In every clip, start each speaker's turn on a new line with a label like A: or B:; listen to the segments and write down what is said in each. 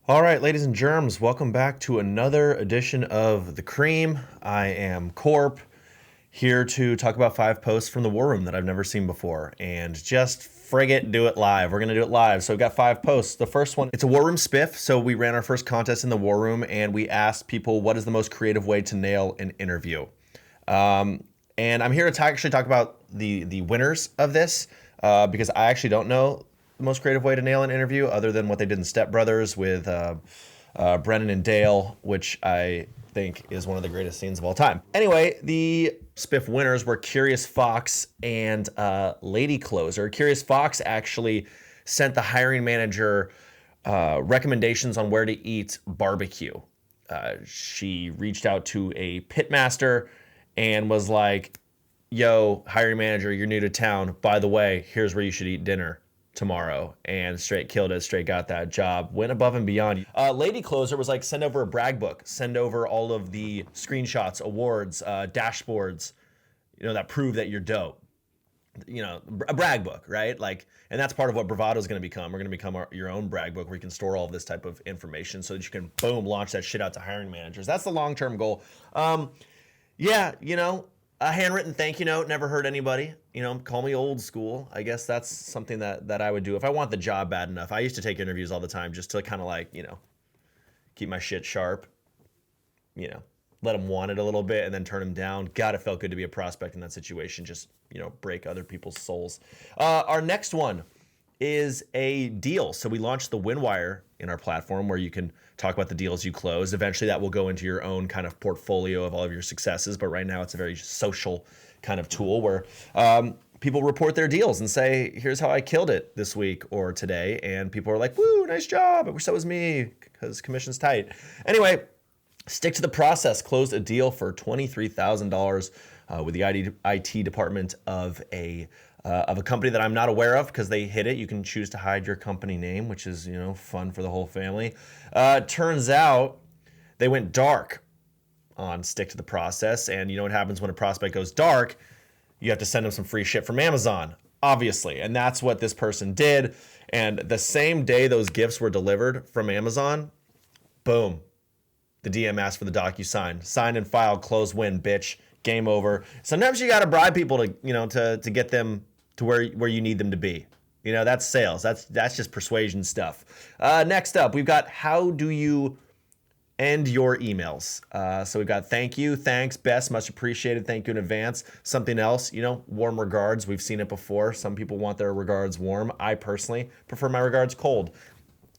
A: All right, ladies and germs, welcome back to another edition of the Creme. I am Corp, here to talk about 5 posts from the War Room that I've never seen before, and just frig it, do it live. We're gonna do it live. So we've got 5 posts. The first one, it's a War Room spiff. So we ran our first contest in the War Room, and we asked people what is the most creative way to nail an interview. And I'm here to actually talk about the winners of this because I actually don't know the most creative way to nail an interview other than what they did in Step Brothers with Brennan and Dale, which I think is one of the greatest scenes of all time. Anyway, the spiff winners were Curious Fox and Lady Closer. Curious Fox actually sent the hiring manager recommendations on where to eat barbecue. She reached out to a pitmaster and was like, yo, hiring manager, you're new to town. By the way, here's where you should eat dinner tomorrow. And straight killed it, straight got that job, went above and beyond. Lady Closer was like, send over a brag book, send over all of the screenshots, awards, dashboards, that prove that you're dope. A brag book, right? Like, and that's part of what Bravado is going to become. We're going to become your own brag book where you can store all of this type of information so that you can, boom, launch that shit out to hiring managers. That's the long-term goal. A handwritten thank you note, never hurt anybody. Call me old school. I guess that's something that I would do if I want the job bad enough. I used to take interviews all the time just to kind of keep my shit sharp. Let them want it a little bit and then turn them down. God, it felt good to be a prospect in that situation. Just, break other people's souls. Our next one is a deal. So we launched the Winwire in our platform where you can talk about the deals you close. Eventually that will go into your own kind of portfolio of all of your successes. But right now it's a very social kind of tool where people report their deals and say, here's how I killed it this week or today. And people are like, woo, nice job. I wish that was me because commission's tight. Anyway, stick to the process. Closed a deal for $23,000 with the IT department of a company that I'm not aware of because they hid it. You can choose to hide your company name, which is, fun for the whole family. Turns out they went dark on stick to the process. And you know what happens when a prospect goes dark? You have to send them some free shit from Amazon, obviously. And that's what this person did. And the same day those gifts were delivered from Amazon, boom, the DM asked for the DocuSign. Signed and filed, close, win, bitch. Game over. Sometimes you got to bribe people to get them to where you need them to be. That's sales. That's just persuasion stuff. Next up, we've got how do you end your emails? So we've got thank you, thanks, best, much appreciated, thank you in advance. Something else, warm regards. We've seen it before. Some people want their regards warm. I personally prefer my regards cold.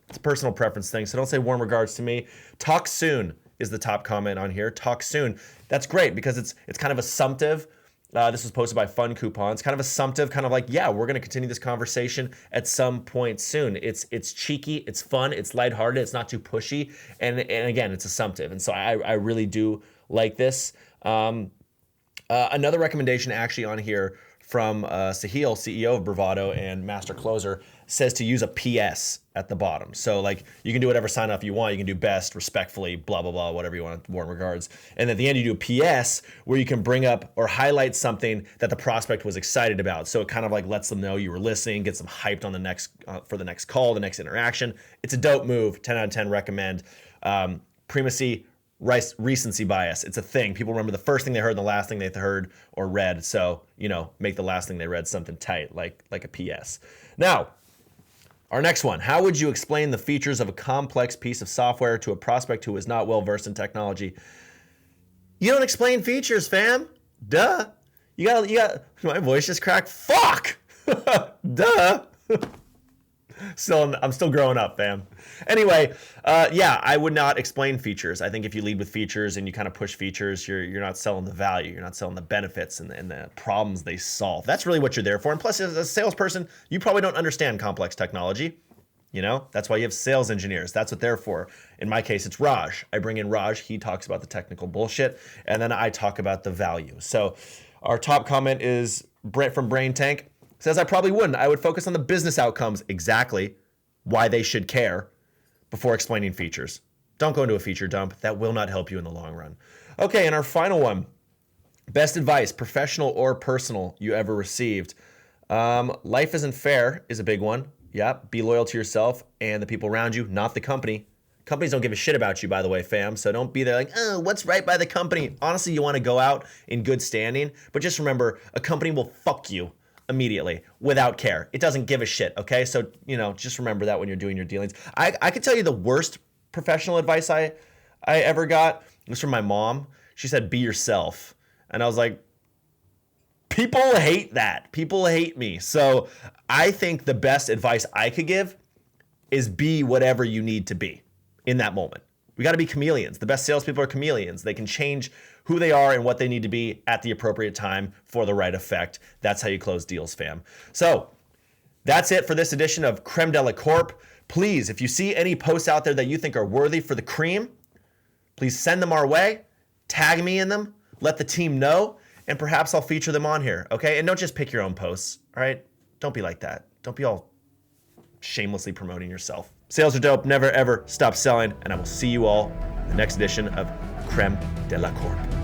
A: It's a personal preference thing, so don't say warm regards to me. Talk soon is the top comment on here. Talk soon. That's great because it's kind of assumptive. This was posted by Fun Coupons. Kind of assumptive, kind of like, yeah, we're going to continue this conversation at some point soon. It's cheeky, it's fun, it's lighthearted, it's not too pushy, and again, it's assumptive. And so I really do like this. Another recommendation actually on here from Sahil, CEO of Bravado and Master Closer, says to use a PS at the bottom. So you can do whatever sign off you want. You can do best, respectfully, blah, blah, blah, whatever you want, warm regards. And at the end you do a PS where you can bring up or highlight something that the prospect was excited about. So it kind of lets them know you were listening, gets them hyped on the next for the next call, the next interaction. It's a dope move. 10 out of 10 recommend. Primacy, recency bias. It's a thing. People remember the first thing they heard and the last thing they heard or read. So, make the last thing they read something tight like a PS. Now, our next one, how would you explain the features of a complex piece of software to a prospect who is not well-versed in technology? You don't explain features, fam. Duh. You got, my voice just cracked. Fuck. Duh. I'm still growing up, fam. Anyway, I would not explain features. I think if you lead with features and you kind of push features, you're not selling the value. You're not selling the benefits and the problems they solve. That's really what you're there for. And plus, as a salesperson, you probably don't understand complex technology. That's why you have sales engineers. That's what they're for. In my case, it's Raj. I bring in Raj. He talks about the technical bullshit, and then I talk about the value. So our top comment is Brent from Brain Tank. Says, I probably wouldn't. I would focus on the business outcomes, exactly why they should care, before explaining features. Don't go into a feature dump. That will not help you in the long run. Okay, and our final one. Best advice, professional or personal, you ever received. Life isn't fair is a big one. Yeah, be loyal to yourself and the people around you, not the company. Companies don't give a shit about you, by the way, fam. So don't be there like, oh, what's right by the company? Honestly, you want to go out in good standing, but just remember, a company will fuck you immediately without care. It doesn't give a shit, okay? So, just remember that when you're doing your dealings. I could tell you the worst professional advice I ever got was from my mom. She said, be yourself. And I was like, people hate that. People hate me. So I think the best advice I could give is be whatever you need to be in that moment. We got to be chameleons. The best salespeople are chameleons. They can change who they are and what they need to be at the appropriate time for the right effect. That's how you close deals, fam. So that's it for this edition of Creme de la Corp. Please, if you see any posts out there that you think are worthy for the cream, please send them our way. Tag me in them. Let the team know. And perhaps I'll feature them on here, okay? And don't just pick your own posts, all right? Don't be like that. Don't be all shamelessly promoting yourself. Sales are dope. Never, ever stop selling. And I will see you all in the next edition of Creme de la Corp.